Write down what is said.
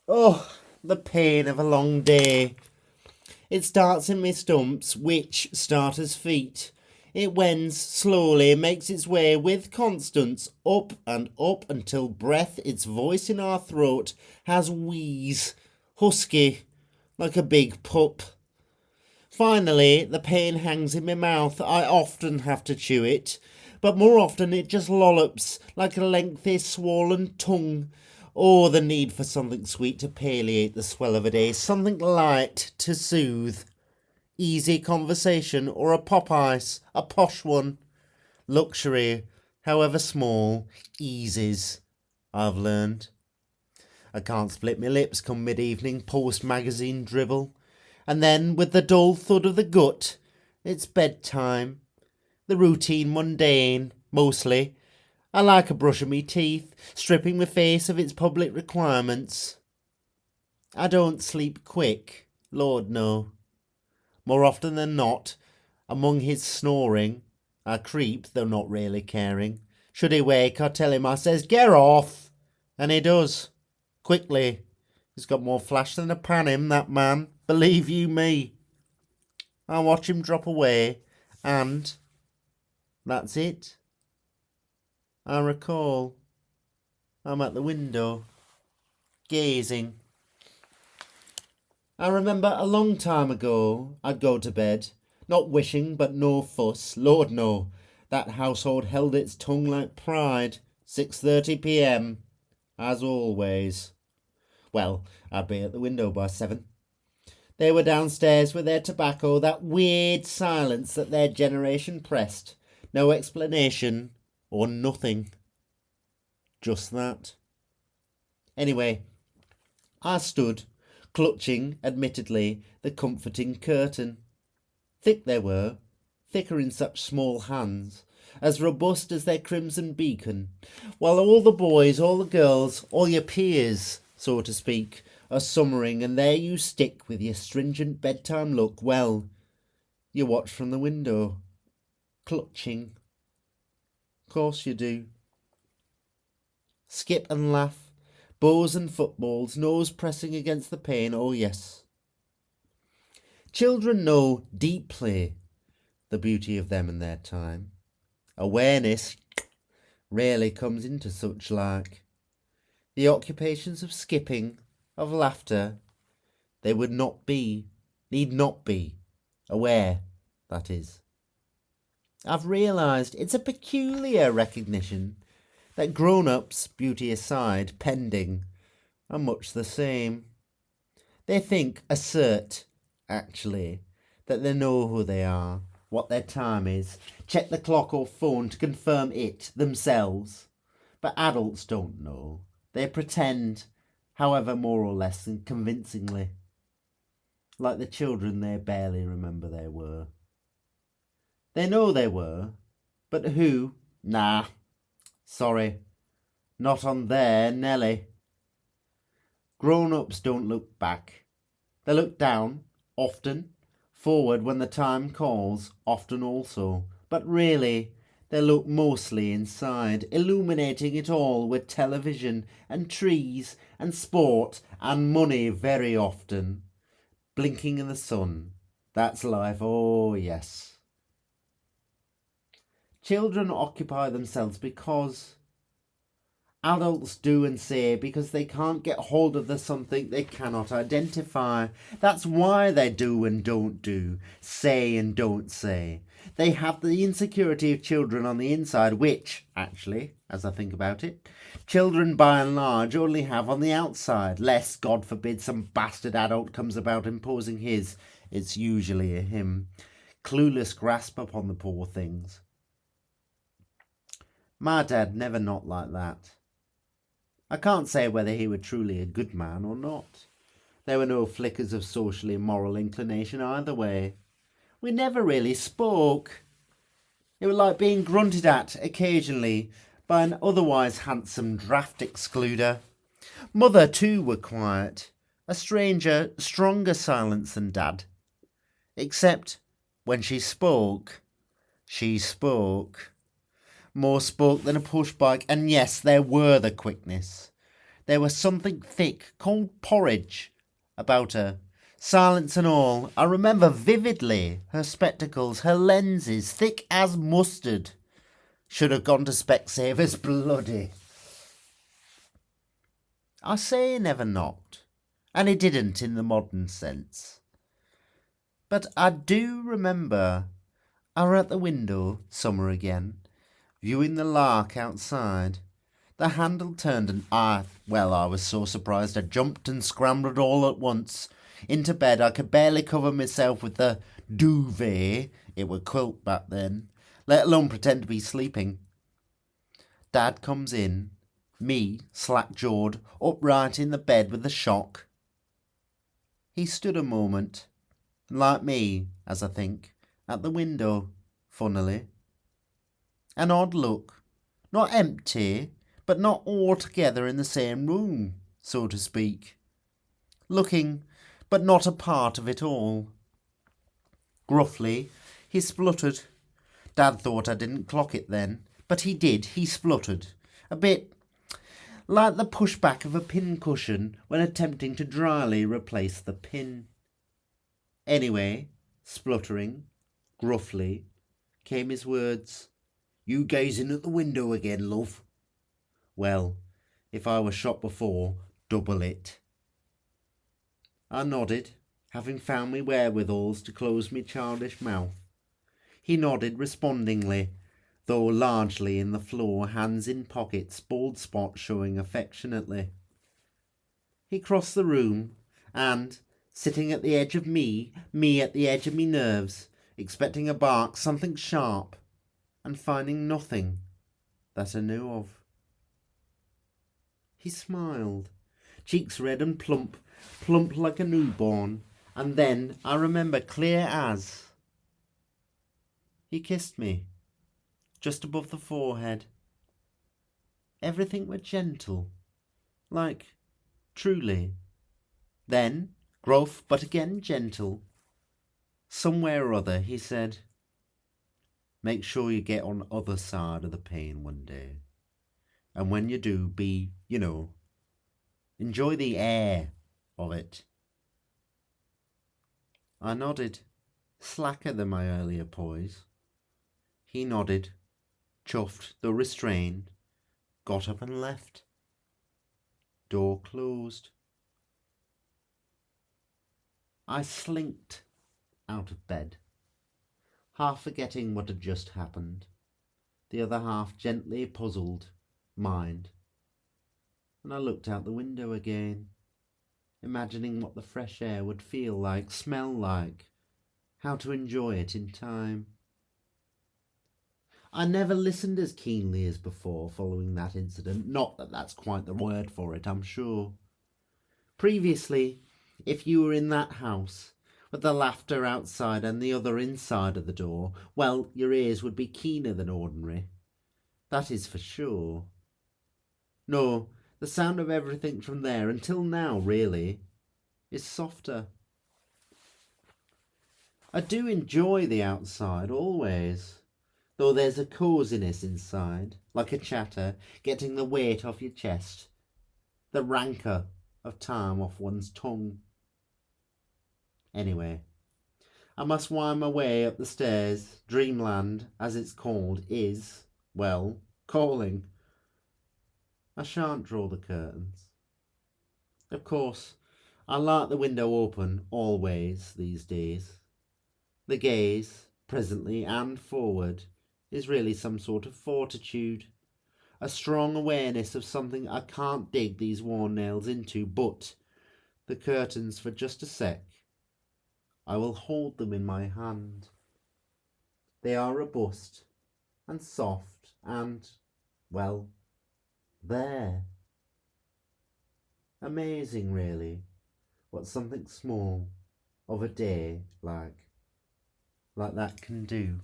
Oh, the pain of a long day. It starts in my stumps, which start as feet. It wends slowly, makes its way with constance up and up until breath, its voice in our throat, has wheeze, husky, like a big pup. Finally, the pain hangs in my mouth. I often have to chew it, but more often it just lollops like a lengthy, swollen tongue. Or the need for something sweet to palliate the swell of a day, something light to soothe. Easy conversation or a pop ice, a posh one. Luxury, however small, eases, I've learned. I can't split my lips come mid-evening post-magazine dribble. And then, with the dull thud of the gut, it's bedtime. The routine mundane, mostly. I like a brush of me teeth, stripping my face of its public requirements. I don't sleep quick, Lord no. More often than not, among his snoring, I creep, though not really caring. Should he wake, I tell him, I says, "Get off!" And he does. Quickly. He's got more flash than a pan, him, that man. Believe you me. I watch him drop away, and that's it. I recall I'm at the window, gazing. I remember a long time ago I'd go to bed, not wishing but no fuss, Lord no. That household held its tongue like pride. 6:30 p.m. as always. Well, I'd be at the window by 7. They were downstairs with their tobacco, that weird silence that their generation pressed. No explanation or nothing. Just that. Anyway, I stood, clutching, admittedly, the comforting curtain. Thick they were, thicker in such small hands, as robust as their crimson beacon, while all the boys, all the girls, all your peers, so to speak, are summering, and there you stick with your stringent bedtime look. Well, you watch from the window, clutching. Course you do. Skip and laugh, bows and footballs, nose pressing against the pane, oh yes. Children know deeply the beauty of them and their time. Awareness rarely comes into such like. The occupations of skipping, of laughter, they would not be, need not be, aware, that is. I've realised it's a peculiar recognition that grown-ups, beauty aside, pending, are much the same. They assert, actually, that they know who they are, what their time is, check the clock or phone to confirm it themselves. But adults don't know. They pretend, however more or less than convincingly. Like the children they barely remember they were. They know they were, but who? Nah. Sorry. Not on their Nelly. Grown-ups don't look back. They look down, often, forward when the time calls, often also. But really, they look mostly inside, illuminating it all with television and trees and sport and money very often. Blinking in the sun. That's life, oh yes. Children occupy themselves because adults do and say because they can't get hold of the something they cannot identify. That's why they do and don't do, say and don't say. They have the insecurity of children on the inside, which, actually, as I think about it, children by and large only have on the outside, lest, God forbid, some bastard adult comes about imposing his, it's usually a him, clueless grasp upon the poor things. My dad never not like that. I can't say whether he were truly a good man or not. There were no flickers of socially immoral inclination either way. We never really spoke. It was like being grunted at occasionally by an otherwise handsome draft excluder. Mother too were quiet, a stranger, stronger silence than Dad. Except when she spoke. More spoke than a push bike, and yes, there were the quickness. There was something thick, called porridge, about her. Silence and all, I remember vividly her spectacles, her lenses, thick as mustard. Should have gone to Specsavers, bloody. I say he never knocked, and he didn't in the modern sense. But I do remember I were at the window, summer again, viewing the lark outside. The handle turned and I was so surprised I jumped and scrambled all at once. Into bed I could barely cover myself with the duvet, it were quilt back then, let alone pretend to be sleeping. Dad comes in, me slack-jawed, upright in the bed with a shock. He stood a moment, like me, as I think, at the window, funnily. An odd look, not empty, but not altogether in the same room, so to speak. Looking, but not a part of it all. Gruffly, he spluttered. Dad thought I didn't clock it then, but he did, he spluttered. A bit like the pushback of a pincushion when attempting to dryly replace the pin. Anyway, spluttering, gruffly, came his words. You gazing at the window again, love? Well, if I was shot before, double it. I nodded, having found me wherewithals to close me childish mouth. He nodded respondingly, though largely in the floor, hands in pockets, bald spot showing affectionately. He crossed the room, and, sitting at the edge of me at the edge of me nerves, expecting a bark, something sharp, and finding nothing that I knew of. He smiled, cheeks red and plump like a newborn, and then I remember clear as he kissed me, just above the forehead. Everything were gentle, like, truly. Then, gruff, but again gentle. Somewhere or other, he said, make sure you get on the other side of the pain one day. And when you do, enjoy the air of it. I nodded, slacker than my earlier poise. He nodded, chuffed though restrained, got up and left. Door closed. I slinked out of bed, half forgetting what had just happened, the other half gently puzzled mind. And I looked out the window again, imagining what the fresh air would feel like, smell like, how to enjoy it in time. I never listened as keenly as before following that incident, not that that's quite the word for it, I'm sure. Previously, if you were in that house, with the laughter outside and the other inside of the door, well, your ears would be keener than ordinary. That is for sure. No, the sound of everything from there, until now, really, is softer. I do enjoy the outside, always, though there's a coziness inside, like a chatter, getting the weight off your chest, the rancour of time off one's tongue. Anyway, I must wind my way up the stairs. Dreamland, as it's called, is, well, calling. I shan't draw the curtains. Of course, I like the window open, always, these days. The gaze, presently and forward, is really some sort of fortitude, a strong awareness of something I can't dig these worn nails into, but the curtains for just a sec. I will hold them in my hand. They are robust and soft and, well, there. Amazing, really, what something small of a day like that can do.